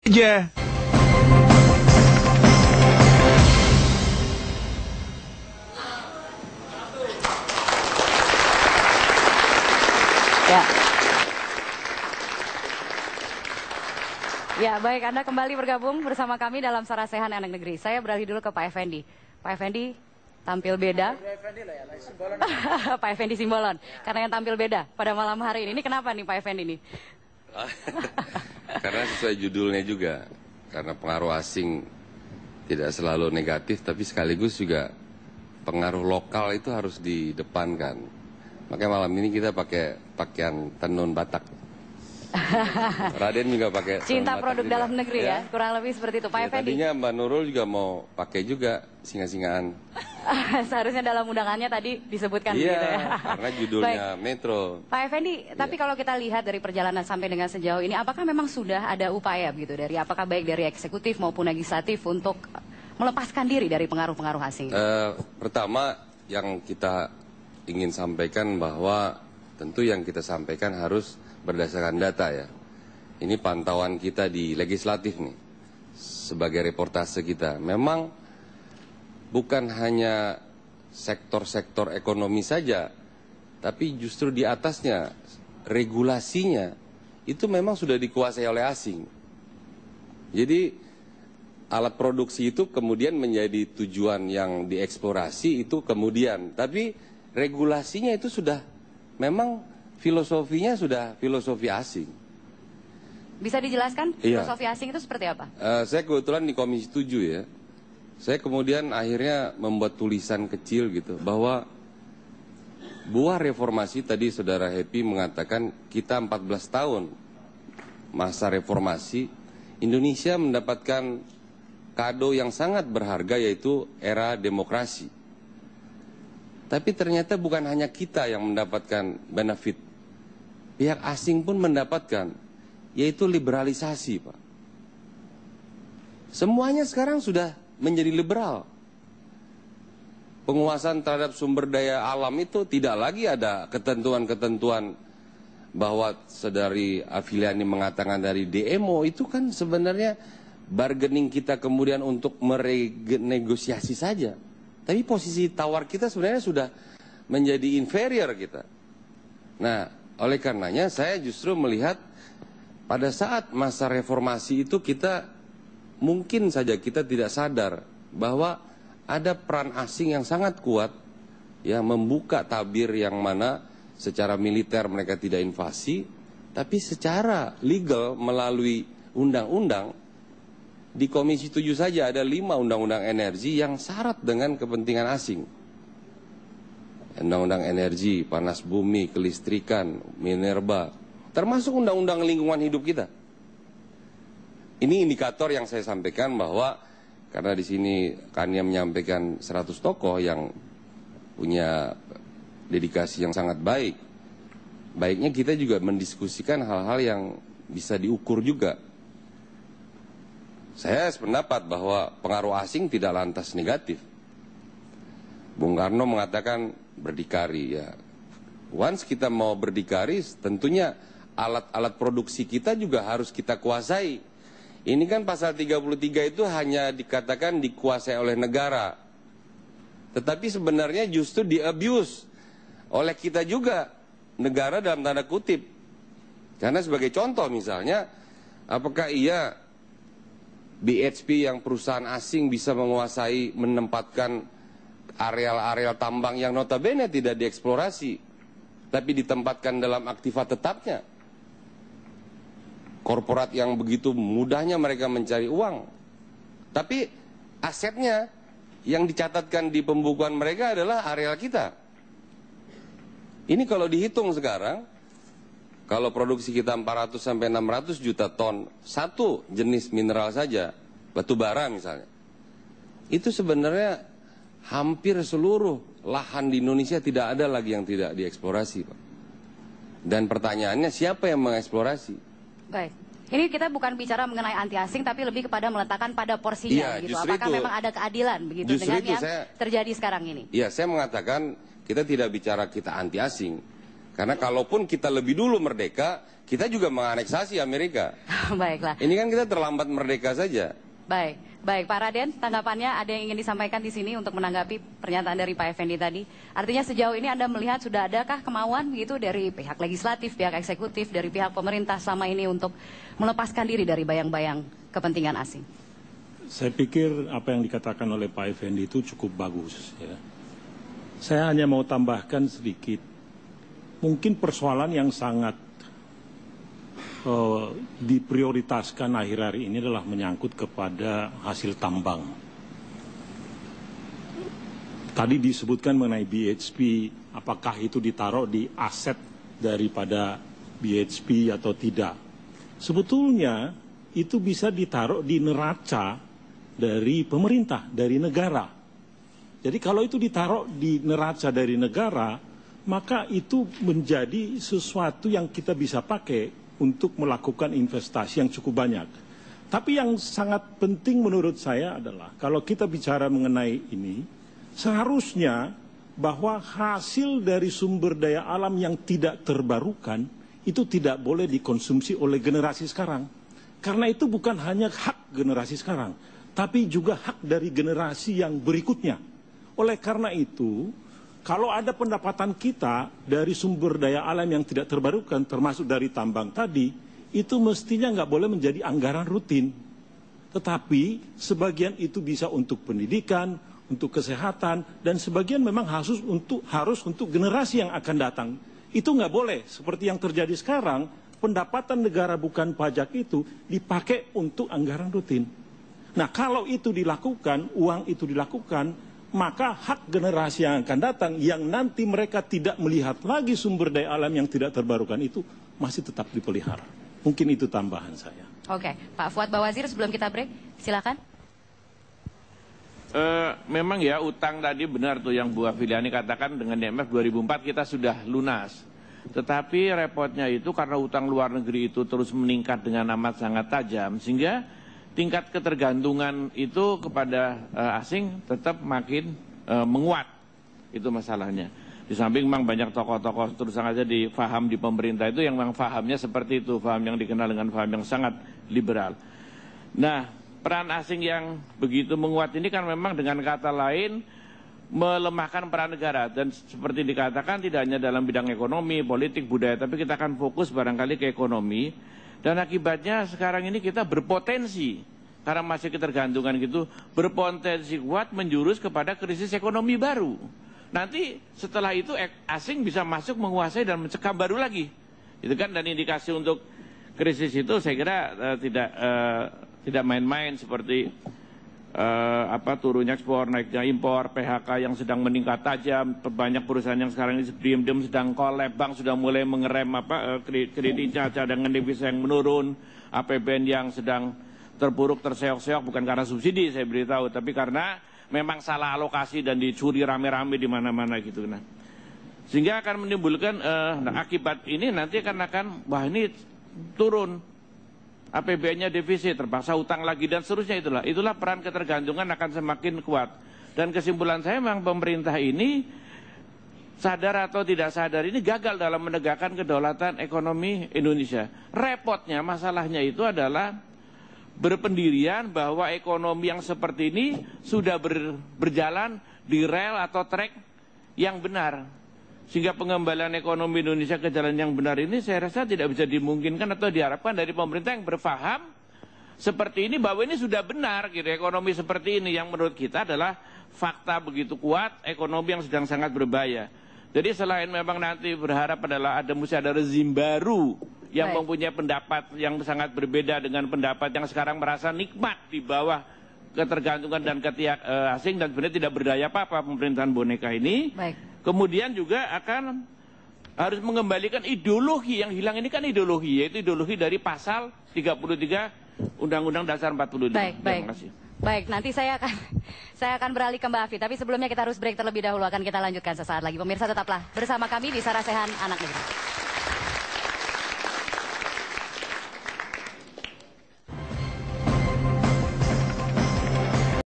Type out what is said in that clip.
aja. Ya, baik, Anda kembali bergabung bersama kami dalam Sarasehan Anak Negeri. Saya beralih dulu ke Pak Effendi. Pak Effendi tampil beda. Pak Effendi Simbolon. Karena yang tampil beda pada malam hari ini. Ini kenapa nih Pak Effendi nih? Karena sesuai judulnya juga. Karena pengaruh asing tidak selalu negatif, tapi sekaligus juga pengaruh lokal itu harus didepankan. Makanya malam ini kita pakai pakaian tenun Batak. Raden juga pakai cinta produk dalam negeri ya, kurang lebih seperti itu. Pak Effendi. Tadinya Mbak Nurul juga mau pakai juga singa-singaan. Seharusnya dalam undangannya tadi disebutkan begitu ya. Karena judulnya baik. Metro. Pak Effendi, tapi kalau kita lihat dari perjalanan sampai dengan sejauh ini, apakah memang sudah ada upaya begitu dari apakah baik dari eksekutif maupun legislatif untuk melepaskan diri dari pengaruh-pengaruh asing? Pertama yang kita ingin sampaikan bahwa tentu yang kita sampaikan harus berdasarkan data ya. Ini pantauan kita di legislatif nih. Sebagai reportase kita. Memang bukan hanya sektor-sektor ekonomi saja. Tapi justru di atasnya regulasinya itu memang sudah dikuasai oleh asing. Jadi alat produksi itu kemudian menjadi tujuan yang dieksplorasi itu kemudian. Tapi regulasinya itu sudah memang filosofinya sudah filosofi asing. Bisa dijelaskan filosofi asing itu seperti apa? Saya kebetulan di Komisi 7 ya. Saya kemudian akhirnya membuat tulisan kecil gitu bahwa buah reformasi tadi Saudara Happy mengatakan kita 14 tahun masa reformasi Indonesia mendapatkan kado yang sangat berharga yaitu era demokrasi. Tapi ternyata bukan hanya kita yang mendapatkan benefit. Pihak asing pun mendapatkan, yaitu liberalisasi, Pak. Semuanya sekarang sudah menjadi liberal. Penguasaan terhadap sumber daya alam itu tidak lagi ada ketentuan-ketentuan bahwa saudari Afiliani mengatakan dari DMO itu kan sebenarnya bargaining kita kemudian untuk merenegosiasi saja. Tapi posisi tawar kita sebenarnya sudah menjadi inferior kita. Nah, oleh karenanya saya justru melihat pada saat masa reformasi itu kita mungkin saja kita tidak sadar bahwa ada peran asing yang sangat kuat yang membuka tabir yang mana secara militer mereka tidak invasi, tapi secara legal melalui undang-undang di Komisi 7 saja ada 5 undang-undang energi yang syarat dengan kepentingan asing. Undang-undang energi, panas bumi, kelistrikan, minerba, termasuk undang-undang lingkungan hidup kita. Ini indikator yang saya sampaikan bahwa karena di sini Kania menyampaikan 100 tokoh yang punya dedikasi yang sangat baik. Baiknya kita juga mendiskusikan hal-hal yang bisa diukur juga. Saya sependapat bahwa pengaruh asing tidak lantas negatif. Bung Karno mengatakan berdikari ya. Once kita mau berdikari, tentunya alat-alat produksi kita juga harus kita kuasai. Ini kan pasal 33 itu hanya dikatakan dikuasai oleh negara. Tetapi sebenarnya justru di-abuse oleh kita juga, negara dalam tanda kutip. Karena sebagai contoh misalnya, apakah iya BHP yang perusahaan asing bisa menguasai, menempatkan areal-areal tambang yang notabene tidak dieksplorasi, tapi ditempatkan dalam aktiva tetapnya. Korporat yang begitu mudahnya mereka mencari uang. Tapi asetnya yang dicatatkan di pembukuan mereka adalah areal kita. Ini kalau dihitung sekarang, kalau produksi kita 400 sampai 600 juta ton satu jenis mineral saja, batu bara misalnya, itu sebenarnya hampir seluruh lahan di Indonesia tidak ada lagi yang tidak dieksplorasi, Pak. Dan pertanyaannya siapa yang mengeksplorasi? Baik. Ini kita bukan bicara mengenai anti asing, tapi lebih kepada meletakkan pada porsinya, gitu. Apakah memang ada keadilan begitu dengan yang terjadi sekarang ini? Iya, saya mengatakan kita tidak bicara kita anti asing, Karena kalaupun kita lebih dulu merdeka, kita juga menganeksasi Amerika. Baiklah. Ini kan kita terlambat merdeka saja. Baik, baik Pak Raden, tanggapannya ada yang ingin disampaikan di sini untuk menanggapi pernyataan dari Pak Effendi tadi. Artinya sejauh ini Anda melihat sudah adakah kemauan gitu dari pihak legislatif, pihak eksekutif, dari pihak pemerintah selama ini untuk melepaskan diri dari bayang-bayang kepentingan asing? Saya pikir apa yang dikatakan oleh Pak Effendi itu cukup bagus. Ya. Saya hanya mau tambahkan sedikit. Mungkin persoalan yang sangat diprioritaskan akhir hari ini adalah menyangkut kepada hasil tambang. Tadi disebutkan mengenai BHP, apakah itu ditaruh di aset daripada BHP atau tidak. Sebetulnya itu bisa ditaruh di neraca dari pemerintah, dari negara. Jadi kalau itu ditaruh di neraca dari negara, maka itu menjadi sesuatu yang kita bisa pakai untuk melakukan investasi yang cukup banyak. Tapi yang sangat penting menurut saya adalah kalau kita bicara mengenai ini, seharusnya bahwa hasil dari sumber daya alam yang tidak terbarukan itu tidak boleh dikonsumsi oleh generasi sekarang. Karena itu bukan hanya hak generasi sekarang, tapi juga hak dari generasi yang berikutnya. Oleh karena itu, kalau ada pendapatan kita dari sumber daya alam yang tidak terbarukan, termasuk dari tambang tadi, itu mestinya nggak boleh menjadi anggaran rutin. Tetapi sebagian itu bisa untuk pendidikan, untuk kesehatan, dan sebagian memang harus untuk generasi yang akan datang. Itu nggak boleh, seperti yang terjadi sekarang, pendapatan negara bukan pajak itu dipakai untuk anggaran rutin. Nah kalau itu dilakukan, uang itu dilakukan, maka hak generasi yang akan datang yang nanti mereka tidak melihat lagi sumber daya alam yang tidak terbarukan itu masih tetap dipelihara. Mungkin itu tambahan saya. Oke, Pak Fuad Bawazir sebelum kita break, silakan. Memang ya utang tadi benar tuh yang Bu Afiliani katakan dengan IMF 2004 kita sudah lunas. Tetapi repotnya itu karena utang luar negeri itu terus meningkat dengan amat sangat tajam sehingga tingkat ketergantungan itu kepada asing tetap makin menguat. Itu masalahnya. Di samping memang banyak tokoh-tokoh terus saja difaham di pemerintah itu yang memang fahamnya seperti itu, faham yang dikenal dengan faham yang sangat liberal. Nah, peran asing yang begitu menguat ini kan memang dengan kata lain melemahkan peran negara. Dan seperti dikatakan tidak hanya dalam bidang ekonomi, politik, budaya, tapi kita akan fokus barangkali ke ekonomi. Dan akibatnya sekarang ini kita berpotensi, karena masih ketergantungan gitu, berpotensi kuat menjurus kepada krisis ekonomi baru. Nanti setelah itu asing bisa masuk menguasai dan mencekam baru lagi. Itu kan, dan indikasi untuk krisis itu saya kira tidak main-main seperti turunnya ekspor, naiknya impor, PHK yang sedang meningkat tajam, banyak perusahaan yang sekarang ini diam-diam sedang kolab, bank sudah mulai mengerem kreditnya, cadangan devisa yang menurun, APBN yang sedang terpuruk, terseok-seok, bukan karena subsidi saya beritahu, tapi karena memang salah alokasi dan dicuri rame-rame di mana-mana gitu. Nah, sehingga akan menimbulkan akibat ini nanti akan wah ini turun. APBN-nya defisit, terpaksa utang lagi dan seterusnya itulah peran ketergantungan akan semakin kuat. Dan kesimpulan saya memang pemerintah ini sadar atau tidak sadar ini gagal dalam menegakkan kedaulatan ekonomi Indonesia. Repotnya masalahnya itu adalah berpendirian bahwa ekonomi yang seperti ini sudah berjalan di rel atau track yang benar. Sehingga pengembalian ekonomi Indonesia ke jalan yang benar ini saya rasa tidak bisa dimungkinkan atau diharapkan dari pemerintah yang berfaham seperti ini bahwa ini sudah benar gitu, ekonomi seperti ini yang menurut kita adalah fakta begitu kuat, ekonomi yang sedang sangat berbahaya. Jadi selain memang nanti berharap adalah mesti ada rezim baru yang mempunyai pendapat yang sangat berbeda dengan pendapat yang sekarang merasa nikmat di bawah ketergantungan dan ketiak asing dan sebenarnya tidak berdaya apa-apa pemerintahan boneka ini. Kemudian juga akan harus mengembalikan ideologi yang hilang ini kan ideologi, yaitu ideologi dari pasal 33 Undang-Undang Dasar 45. Terima kasih. Baik, nanti saya akan beralih ke Mbak Afi, tapi sebelumnya kita harus break terlebih dahulu, akan kita lanjutkan sesaat lagi. Pemirsa tetaplah bersama kami di Sarasehan Anak Negeri.